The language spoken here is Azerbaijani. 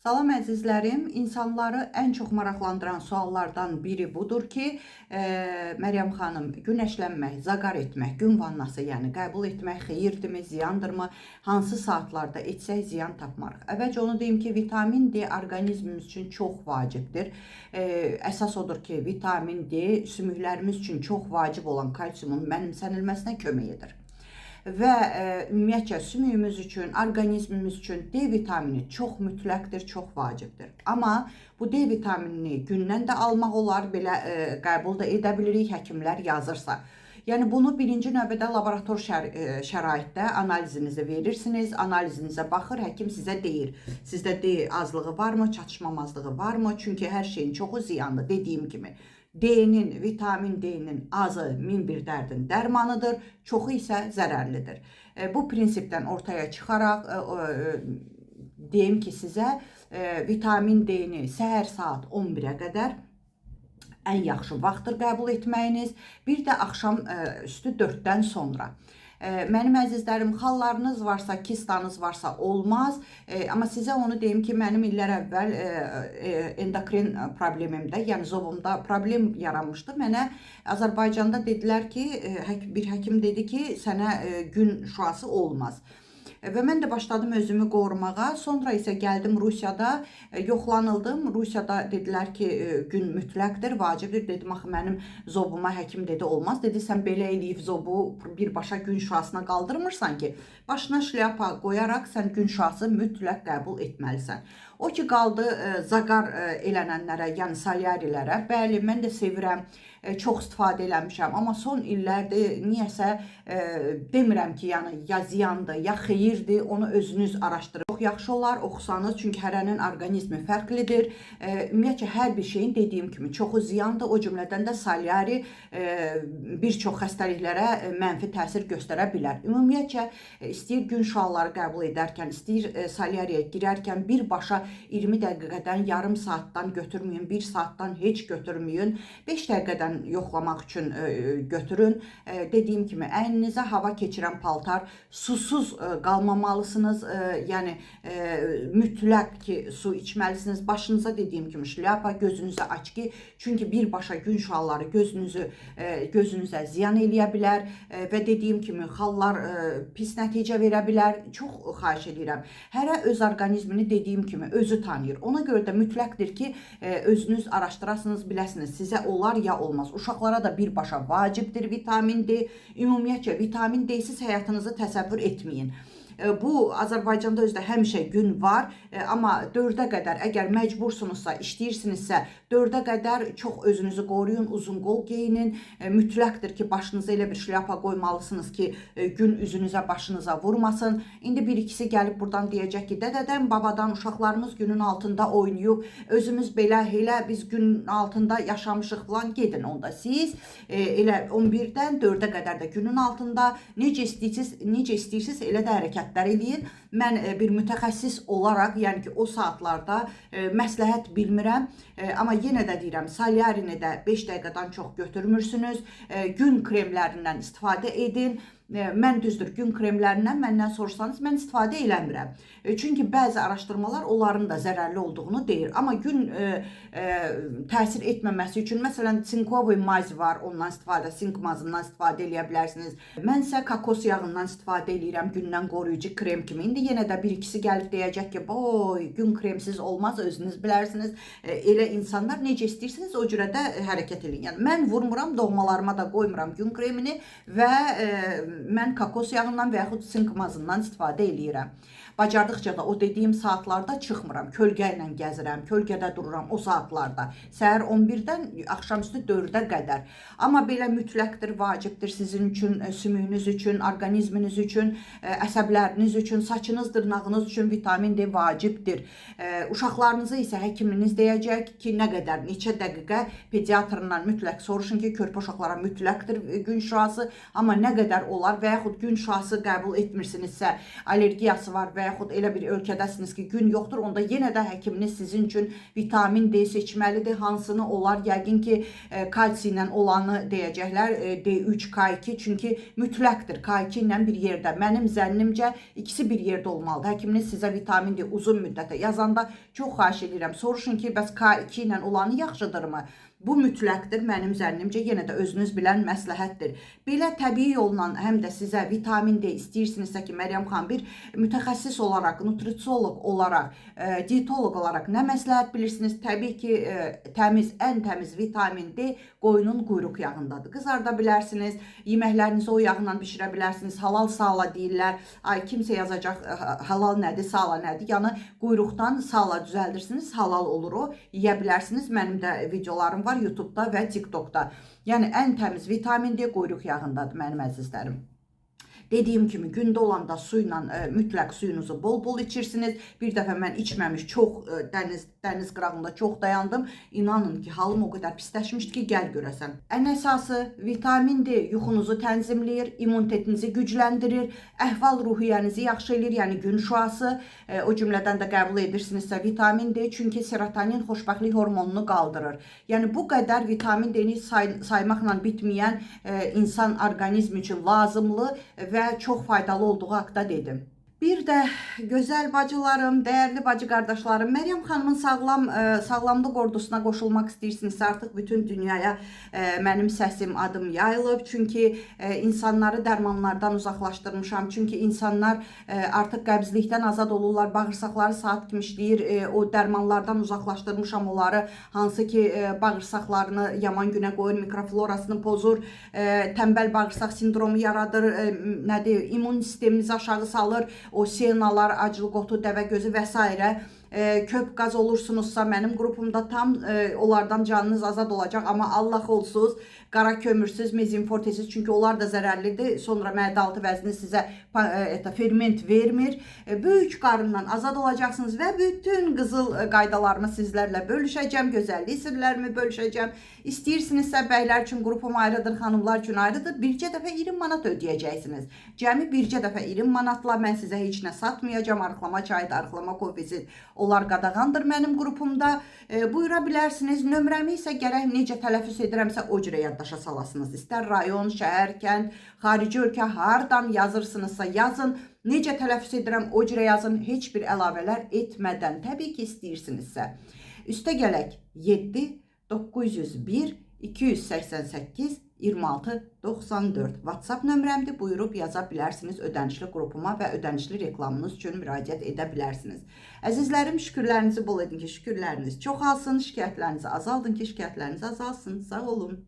Salam əzizlərim, insanları ən çox maraqlandıran suallardan biri budur ki, Məryəm xanım, günəşlənmək, zaqar etmək, gün vannası, yəni qəbul etmək xeyirdirmi, ziyandırmı, hansı saatlarda etsək ziyan tapmarıq? Əvvəlcə onu deyim ki, vitamin D orqanizmimiz üçün çox vacibdir. Əsas odur ki, vitamin D sümüklərimiz üçün çox vacib olan kalsiumun mənimsənilməsinə kömək edir. Və ümumiyyətcə sümüyümüz üçün, orqanizmimiz üçün D vitamini çox mütləqdir, çox vacibdir. Amma bu D vitaminini gündən də almaq olar, belə qəbul da edə bilirik, həkimlər yazırsa. Yəni bunu birinci növbədə laborator şəraitdə analizinizi verirsiniz, analizinizə baxır, həkim sizə deyir, sizdə D azlığı varmı, çatışmamazlığı varmı? Çünki hər şeyin çoxu ziyanlı, dediyim kimi. D-nin, vitamin D-nin azı min bir dərdin dərmanıdır, çoxu isə zərərlidir. Bu prinsipdən ortaya çıxaraq deyim ki, sizə vitamin D-ni səhər saat 11-ə qədər ən yaxşı vaxtdır qəbul etməyiniz, bir də axşam üstü 4-dən sonra. Mənim əzizlərim, xallarınız varsa, kistanız varsa olmaz. Amma sizə onu deyim ki, mənim illər əvvəl endokrin problemimdə, yəni zobumda problem yaranmışdı. Mənə Azərbaycanda dedilər ki, bir həkim dedi ki, sənə gün şüası olmaz. Və mən də başladım özümü qorumağa. Sonra isə gəldim Rusiyada, yoxlanıldım. Rusiyada dedilər ki, gün mütləqdir, vacibdir. Dedim, axı mənim zobuma həkim dedi olmaz. Dedi, sən belə eləyib zobu birbaşa gün şüasına qaldırmırsan ki, başına şlyapa qoyaraq sən gün şüası mütləq qəbul etməlisən. O ki, qaldı zaqar elənənlərə, yəni solyarilərə. Bəli, mən də sevirəm, çox istifadə eləmişəm. Amma son illərdir niyəsə demirəm ki, yəni ya ziyandır, ya xeyirdir, onu özünüz araşdırın. Çox yaxşı olar oxusanız, çünki hərənin orqanizmi fərqlidir. Ümumiyyətcə, hər bir şeyin dediyim kimi çoxu ziyandır. O cümlədən də solyari bir çox xəstəliklərə mənfi təsir göstərə bilər. Ümumiyyətcə, istəyir gün şüaları qəbul edərkən, istəyir solyariyə girərkən birbaşa 20 dəqiqədən, yarım saatdan götürməyin, 1 saatdan heç götürməyin, 5 dəqiqədən yoxlamaq üçün götürün. Dediyim kimi, əyninizə hava keçirən paltar, susuz qalmamalısınız, yəni mütləq ki, su içməlisiniz. Başınıza dediyim kimi şlyapa, gözünüzü aç ki, çünki birbaşa gün şüaları gözünüzə ziyan eləyə bilər və dediyim kimi, xallar pis nəticə verə bilər. Çox xahiş edirəm. Hərə öz orqanizmini dediyim kimi özü tanıyır. Ona görə də mütləqdir ki, özünüz araşdırasınız, biləsiniz, sizə olar ya olmaz. Uşaqlara da birbaşa vacibdir vitamin D. Ümumiyyətcə, vitamin D-siz həyatınızı təsəvvür etməyin. Bu, Azərbaycanda özdə həmişə gün var, amma 4-ə qədər, əgər məcbursunuzsa, işləyirsinizsə, 4-ə qədər çox özünüzü qoruyun, uzun qol geyinin. Mütləqdir ki, başınıza elə bir şlyapa qoymalısınız ki, gün üzünüzə, başınıza vurmasın. İndi bir-ikisi gəlib buradan deyəcək ki, dədədən, babadan uşaqlarımız günün altında oynayıb, özümüz belə, biz günün altında yaşamışıq falan, gedin onda siz. Elə 11-dən 4-ə qədər də günün altında necə istəyirsiniz, elə də hərəkət eləyin. Mən bir mütəxəssis olaraq, yəni ki, o saatlarda məsləhət bilmirəm, amma yenə də deyirəm, solyarini də 5 dəqiqədən çox götürmürsünüz, gün kremlərindən istifadə edin. Mən düzdür, gün kremlərindən məndən soruşsanız, mən istifadə eləmirəm. Çünki bəzi araşdırmalar onların da zərərli olduğunu deyir. Amma gün təsir etməməsi üçün, məsələn, sinkovoy maz var, ondan istifadə, sink mazından istifadə eləyə bilərsiniz. Mən isə kokos yağından istifadə eləyirəm, gündən qoruyucu krem kimi. İndi yenə də bir-ikisi gəlib deyəcək ki, boy, gün kremsiz olmaz, özünüz bilərsiniz. Elə insanlar necə istəyirsiniz, o cürə də hərəkət edin. Yəni, mən vurmuram, doğmalarıma da qoymuram gün kremini və mən kokos yağından və yaxud sink mazından istifadə eləyirəm. Bacardıqca da o dediyim saatlarda çıxmıram, kölgə ilə gəzirəm, kölgədə dururam o saatlarda. Səhər 11-dən axşamüstü 4-ə qədər. Amma belə mütləqdir, vacibdir sizin üçün, sümüyünüz üçün, orqanizminiz üçün, əsəbləriniz üçün, saçınız, dırnağınız üçün vitamin D vacibdir. Uşaqlarınızı isə həkiminiz deyəcək ki, nə qədər, neçə dəqiqə pediatrından mütləq soruşun ki, körpə uşaqlara mütləqdir gün şüası, amma nə qədər olar və yaxud gün şüası qəbul etmirsinizsə, allergiyası var və yaxud elə bir ölkədəsiniz ki, gün yoxdur, onda yenə də həkiminiz sizin üçün vitamin D seçməlidir. Hansını olar? Yəqin ki, kalsi ilə olanı deyəcəklər, D3, K2, çünki mütləqdir K2 ilə bir yerdə. Mənim zənnimcə ikisi bir yerdə olmalıdır. Həkiminiz sizə vitamin D uzun müddətə yazanda çox xahiş edirəm, soruşun ki, bəs K2 ilə olanı yaxşıdırmı? Bu mütləqdir, mənim zənnimcə, yenə də özünüz bilən məsləhətdir. Belə təbii yolla həm də sizə vitamin D istəyirsinizsə ki, Məryəm xanım, bir mütəxəssis olaraq, nutrisiolog olaraq, dietoloq olaraq nə məsləhət bilirsiniz? Təbii ki, ən təmiz vitamin D qoyunun quyruq yağındadır. Qızarda bilərsiniz, yeməklərinizi o yağla bişirə bilərsiniz, halal sala deyirlər. Ay, kimsə yazacaq halal nədir, sala nədir? Yəni, quyruqdan sala düzəldirsiniz, halal olur o, yeyə bilərsiniz. Mənim də videolarım var YouTube'da və TikTok'da. Yəni, ən təmiz vitamin D quyruq yağındadır mənim əzizlərim. Dediyim kimi, gündə olanda suyla mütləq suyunuzu bol-bol içirsiniz. Bir dəfə mən içməmiş, çox dəniz qırağında çox dayandım. İnanın ki, halım o qədər pisləşmişdi ki, gəl görəsən. Ən əsası, vitamin D yuxunuzu tənzimləyir, immunitetinizi gücləndirir, əhval-ruhiyyənizi yaxşı eləyir, yəni gün şüası, o cümlədən də qəbul edirsinizsə vitamin D, çünki serotonin xoşbəxtlik hormonunu qaldırır. Yəni, bu qədər vitamin D-ni saymaqla bitməyən insan orqanizmi üçün lazımlı və çox faydalı olduğu haqda dedim. Bir də gözəl bacılarım, dəyərli bacı qardaşlarım, Məryəm xanımın sağlamlıq ordusuna qoşulmaq istəyirsinizsə, artıq bütün dünyaya mənim səsim, adım yayılıb. Çünki insanları dərmanlardan uzaqlaşdırmışam. Çünki insanlar artıq qəbzlikdən azad olurlar, bağırsaqları saat kimi işləyir. O dərmanlardan uzaqlaşdırmışam onları. Hansı ki, bağırsaqlarını yaman günə qoyur, mikroflorasını pozur, tənbəl bağırsaq sindromu yaradır, immun sistemimizi aşağı salır. O senalar, acılı qotu, dəvə gözü və s. Köp qaz olursunuzsa, mənim qrupumda tam onlardan canınız azad olacaq. Amma Allah olsuz, qara kömürsüz, mezinfortesiz, çünki onlar da zərərlidir. Sonra mədə-altı vəzni sizə ferment vermir. Böyük qarından azad olacaqsınız və bütün qızıl qaydalarımı sizlərlə bölüşəcəm, gözəllik sirlərimi bölüşəcəm. İstəyirsinizsə, bəylər üçün qrupum ayrıdır, xanımlar üçün ayrıdır. Bircə dəfə 20 manat ödəyəcəksiniz. Cəmi bircə dəfə 20 manatla mən sizə heç nə satmayacağım. Arıqlama çayı, arıqlama kofesi, onlar qadağandır mənim qrupumda. Buyura bilərsiniz. Nömrəmi isə gərək necə tələffüz edirəmsə o cürə yaddaşa salasınız. İstər rayon, şəhər, kənd, xarici ölkə, hardan yazırsınızsa yazın. Necə tələffüz edirəm o cürə yazın. Heç bir əlavələr etmədən. Təbii ki, istəyirsinizsə. Üstə gələk 7 901 288 26 94 WhatsApp nömrəmdir. Buyurub yaza bilərsiniz ödənişli qrupuma və ödənişli reklamınız üçün müraciət edə bilərsiniz. Əzizlərim, şükürlərinizi bol edin ki, şükürləriniz çoxalsın, şikayətlərinizi azaldın ki, şikayətləriniz azalsın. Sağ olun.